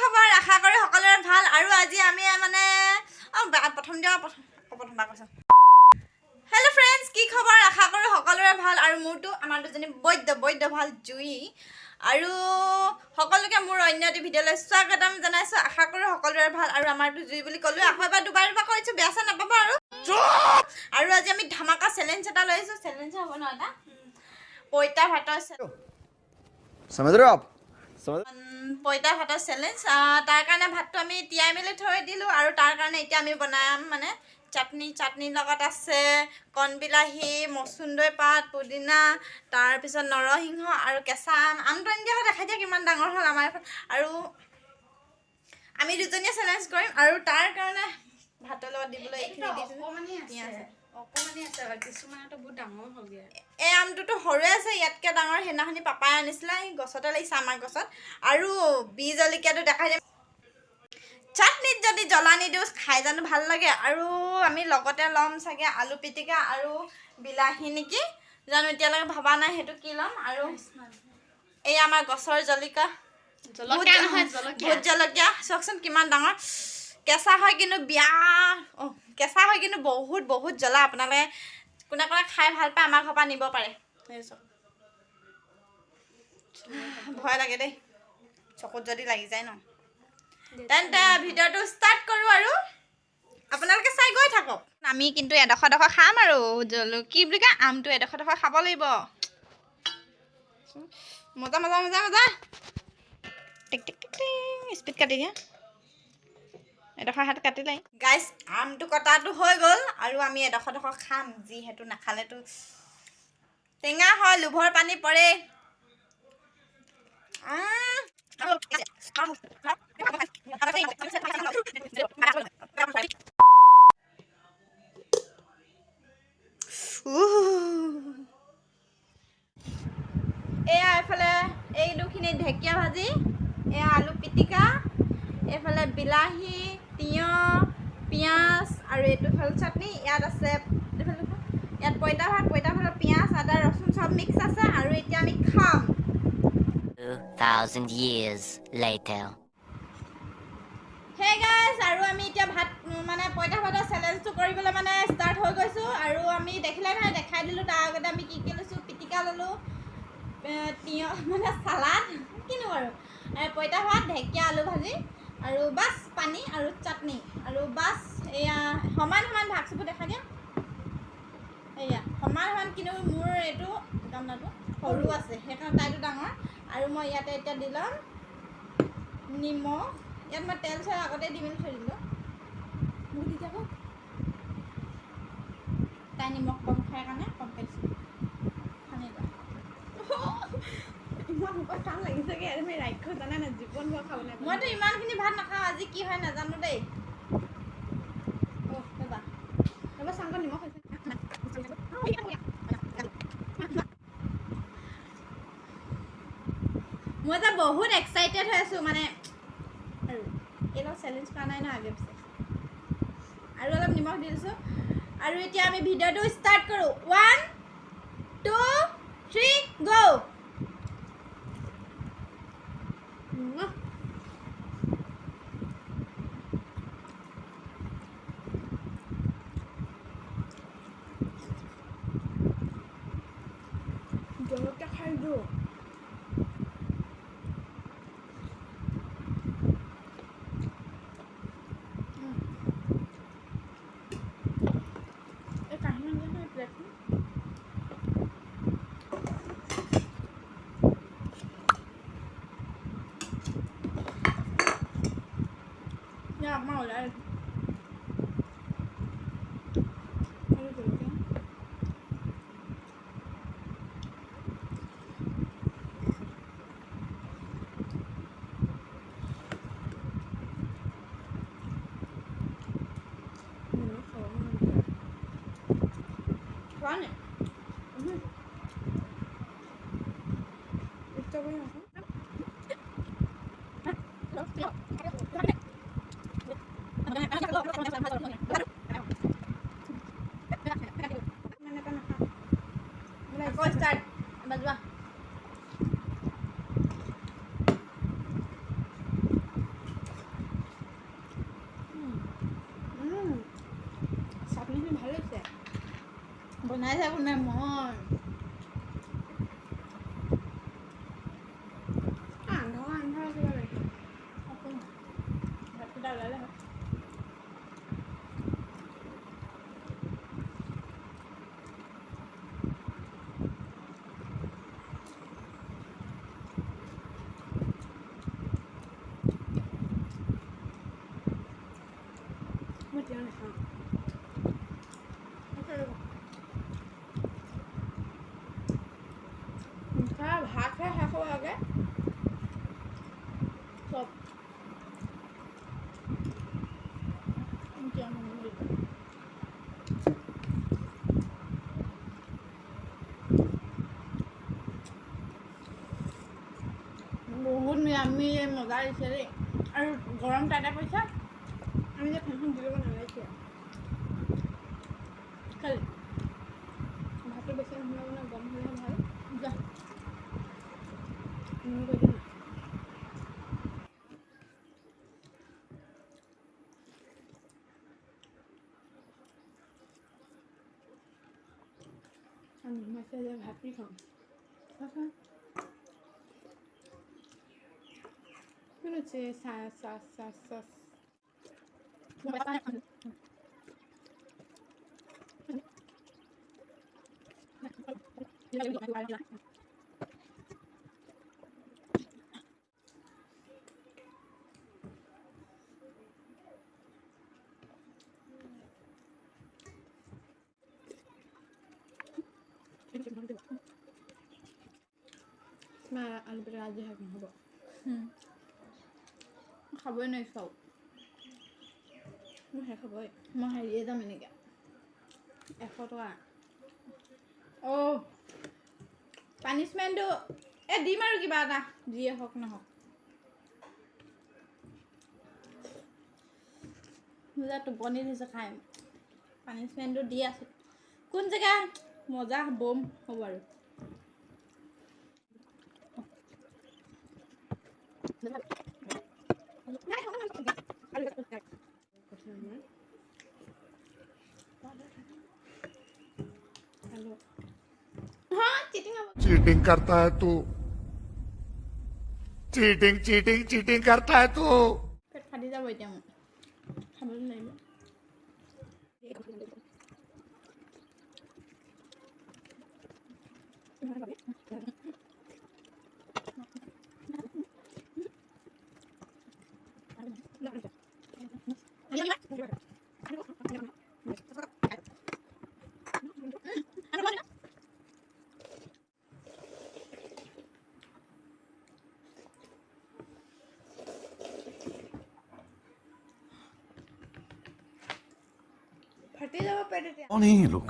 খবৰ আশা কৰি সকলোৰে ভাল আৰু আজি আমি মানে প্ৰথমবাৰ কৈছোঁ হেল্ল' ফ্ৰেণ্ডছ কি খবৰ আশা কৰি সকলোৰে ভাল আৰু মোৰতো আমাৰ দুজনী বৈদ্য ভাল জুই আৰু সকলোকে মোৰ অন্য এটি ভিডিঅ'লৈ স্বাগতম জনাইছোঁ আশা কৰি সকলোৰে ভাল আৰু আমাৰতো জুই বুলি ক'লোঁ আকৌ এবাৰ দুবাৰ কৈছোঁ বেয়া চেয়া নাপাব আৰু আজি আমি ধামাকা চেলেঞ্জ এটা লৈ আহিছোঁ চেলেঞ্জ হ'ব ন এটা পইতা ভাতৰ পইতা ভাতৰ চেলেঞ্জ তাৰ কাৰণে ভাতটো আমি তিয়াই মেলি থৈ দিলোঁ আৰু তাৰ কাৰণে এতিয়া আমি বনাম মানে চাটনিৰ লগত আছে কণবিলাহী মচুন্দৈ পাত পুদিনা তাৰপিছত নৰসিংহ আৰু কেঁচা আমটো আনি দিয়া দেখাই দিয়া কিমান ডাঙৰ হ'ল আমাৰ আৰু আমি দুজনীয়ে চেলেঞ্জ কৰিম আৰু তাৰ কাৰণে ভাতৰ লগত দিবলৈ এইখিনি এই আমটোতো সৰুৱে আছে ইয়াতকৈ ডাঙৰ সেইদিনাখনি পাপাই আনিছিলে গছতে লাগিছে আমাৰ গছত আৰু বি জলকীয়াটো দেখাই দিম চাটনিত যদি জ্বলা নিদিওঁ খাই জানো ভাল লাগে আৰু আমি লগতে ল'ম চাগে আলু পিটিকা আৰু বিলাহী নেকি জানো এতিয়ালৈকে ভবা নাই সেইটো কি ল'ম আৰু এই আমাৰ গছৰ ভোট জলকীয়া চাওকচোন কিমান ডাঙৰ কেঁচা হয় কিন্তু কেঁচা হয় কিন্তু বহুত জ্বলা আপোনালোকে কোনে খাই ভাল পায় আমাৰ ঘৰৰ পৰা নিব পাৰে ভয় লাগে দেই চকুত যদি লাগি যায় ন তেন্তে ভিডিঅ'টো ষ্টাৰ্ট কৰোঁ আৰু আপোনালোকে চাই গৈ থাকক আমি কিন্তু এডোখৰ খাম আৰু কি বুলি কয় আমটো এডোখৰ খাব লাগিব মজা টিক স্পীড কাটি দিয়া এডোখৰ হাত কাটিলে গাইজ আমটো কটাটো হৈ গ'ল আৰু আমি এডোখৰ খাম যিহেতু নাখালেতো টেঙা হয় লোভৰ পানী পৰে এয়া এইফালে এই দুখিনি ঢেকীয়া ভাজি এয়া আলু পিটিকা এইফালে বিলাহী তিয়ঁহ পিঁয়াজ আৰু এইটো হ'ল চাটনি ইয়াত আছে ইয়াত পইতা ভাতৰ পিঁয়াজ আদা ৰচুন চব মিক্স আছে আৰু এতিয়া আমি খাম 2000 years later. Hey guys, আৰু আমি এতিয়া ভাত মানে পইতা ভাতৰ চেলেঞ্জটো কৰিবলৈ মানে ষ্টাৰ্ট হৈ গৈছোঁ আৰু আমি দেখিলে নহয় দেখাই দিলোঁ তাৰ আগতে আমি কি লৈছোঁ পিটিকা ল'লোঁ তিয়ঁহ মানে চালাড কিনো আৰু পইতা ভাত ঢেকীয়া আলু ভাজি আৰু বাছ পানী আৰু চাটনি আৰু বাছ এয়া সমান ভাগ চুপু দেখাই দিয়া এয়া সমান কিন্তু মোৰ এইটো গামলাটো সৰু আছে সেইকাৰণে তাইটো ডাঙৰ আৰু মই ইয়াতে এতিয়া দি ল'ম নিমখ ইয়াত মই তেল চেল আগতে দি মেলি থৈ দিলোঁ মোক দি যাব তাই নিমখ কম খাই কাৰণে কম পাইছোঁ সানি লোৱা ইমান মুখত টান লাগিছেগৈ তুমি ৰাক্ষস জানা নাই জীৱন ভৰ খাব নাই মইতো ইমানখিনি ভাত নাখাওঁ আজি কি হয় নাজানো দেই ৰ'বা চাংকত নিমখ হৈছে মই এতিয়া বহুত এক্সাইটেড হৈ আছোঁ মানে আৰু এইবিলাক চেলেঞ্জ কৰা নাই ন আগে পিছে আৰু অলপ নিমখ দি দিছোঁ আৰু এতিয়া আমি ভিডিঅ'টো ষ্টাৰ্ট কৰোঁ 1 2 3 গো জলকীয়া খাই দিওঁ Ya mau lah. Mana? Itu apa yang? Aku start. Baju. বনাইছে কোনে মই আন্ধা কিবা লাগে ভাতকেইটা ওলালে হয় মই এতিয়া নাখাওঁ ভাতহে শেষ হ'ব লাগে চব এতিয়া মন গৈছে বহুত নিৰামি মজা দিছে দেই আৰু গৰম তাতে পৰিছে আমি যে ফেনখন দি ল'ব নালাগিছে খালি ভাতটো বেছি নহ'লে মানে গৰম হ'লেহে ভাল যা কৰি দিম আমি মাছে যে ভাত কি খাওঁ কিন্তু চাচ আলু পিটিকা আজি শেষ নহ'ব খাবই নোৱাৰিছোঁ আৰু মোৰ শেষ হ'বই মই হেৰিয়ে যাম এনেকৈ 100 টকা অঁ পানিছমেণ্টটো দিম আৰু কিবা এটা যিয়ে হওক নহওক মোৰ যে টোপনি দিছে খাই পানিছমেণ্টটো দি আছোঁ কোন জেগা মজা বম হ'ব আৰু हाँ चीटिंग चीटिंग करता है तू चीटिंग चीटिंग चीटिंग करता है तू पेट फाटी যাব এতিয়া মোৰ খাবলৈ লাগিব ফাটি যাব পেট এতিয়া कौन है ये लोग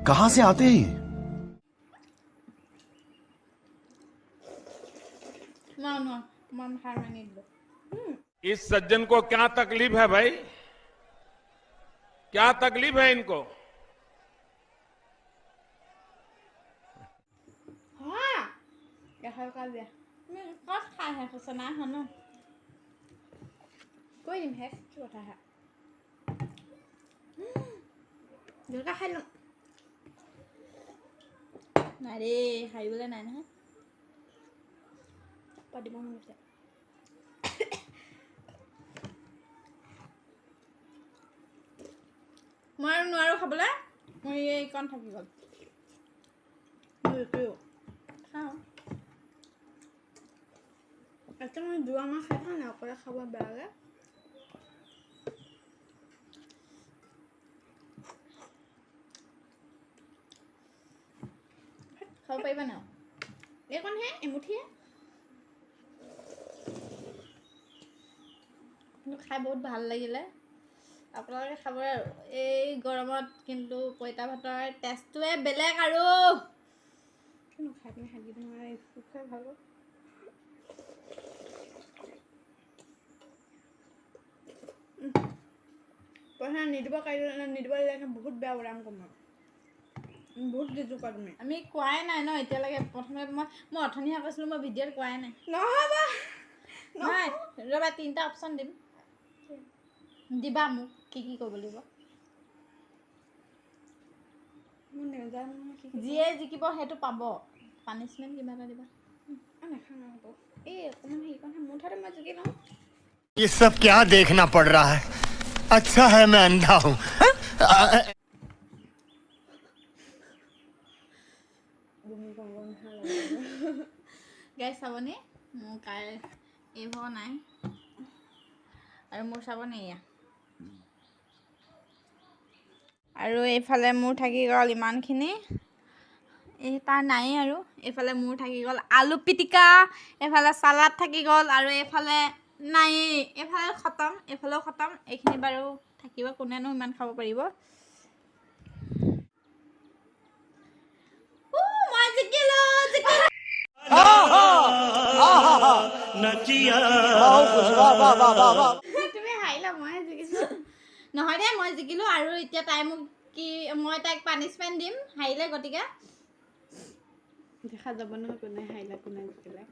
कहां से आते हैं ये ना मन हार मानी लो इस सज्जन को क्या तकलीफ है भाई क्या तकलीफ है इनको हाँ গাহৰি কাল দিয়া ক'ত খাই শেষ হৈছে নাই হয় ন কৈ দিম শেষ কি কথা হে দুটা খাই লওঁ নাই দেই হাৰিবলৈ নাই নহয় পাতিব মন গৈছে মই আৰু নোৱাৰোঁ খাবলৈ মোৰ এইকণ থাকি গ'ল খাওঁ এতিয়া মই 2 মাহ খাই থাকা নাই অকলে খাব বেয়া লাগে খাব পাৰিবা ন এইকণহে এমুঠিহে কিন্তু খাই বহুত ভাল লাগিলে আপোনালোকে খাব আৰু এই গৰমত কিন্তু পঁইতা ভাতৰ টেষ্টটোৱে বেলেগ আৰু কিন্তু খাই পিনে হাগিব নোৱাৰে খাই ভাল পইচা নিদিব দিলে বহুত বেয়া উৰাম কম বহুত দিছোঁ তুমি আমি কোৱাই নাই ন এতিয়ালৈকে প্ৰথমে মই অথনিহে কৈছিলোঁ মই ভিডিঅ'ত কোৱাই নাই নহ'ব নাই ৰ'বা 3টা অপশ্যন দিম দিবা মোক কি কৰিব লাগিব মই নেজানো নহয় কি যিয়ে জিকিব সেইটো পাব পানিশমেন্ট কিবা এটা দিবা নাখাওঁ হ'ব এই অকণমান সেইকণহে মুঠাতে মই জুকি লওঁ ये सब क्या देखना पड़ रहा है अच्छा है मैं अंधा हूँ বমি কৰিব নিচিনা লাগে গাইছ চাবনে মোৰ কাৰ এইভাগ নাই আৰু মোৰ চাবনে এয়া আৰু এইফালে মোৰ থাকি গ'ল ইমানখিনি এই তাৰ নাই আৰু এইফালে মোৰ থাকি গ'ল আলু পিটিকা এইফালে চালাড থাকি গ'ল আৰু এইফালে নাই এইফালে খতম এইফালেও খতম এইখিনি বাৰু থাকিব কোনেনো ইমান খাব পাৰিব মই জিকিলো তুমি হাৰিলা মই জিকিছো নহয় দে মই জিকিলো আৰু এতিয়া তাই মোক কি মই তাইক পানিশমেন্ট দিম হাৰিলে গতিকে দেখা যাব নহয় কোনে হাৰিলে কোনে জিকিলে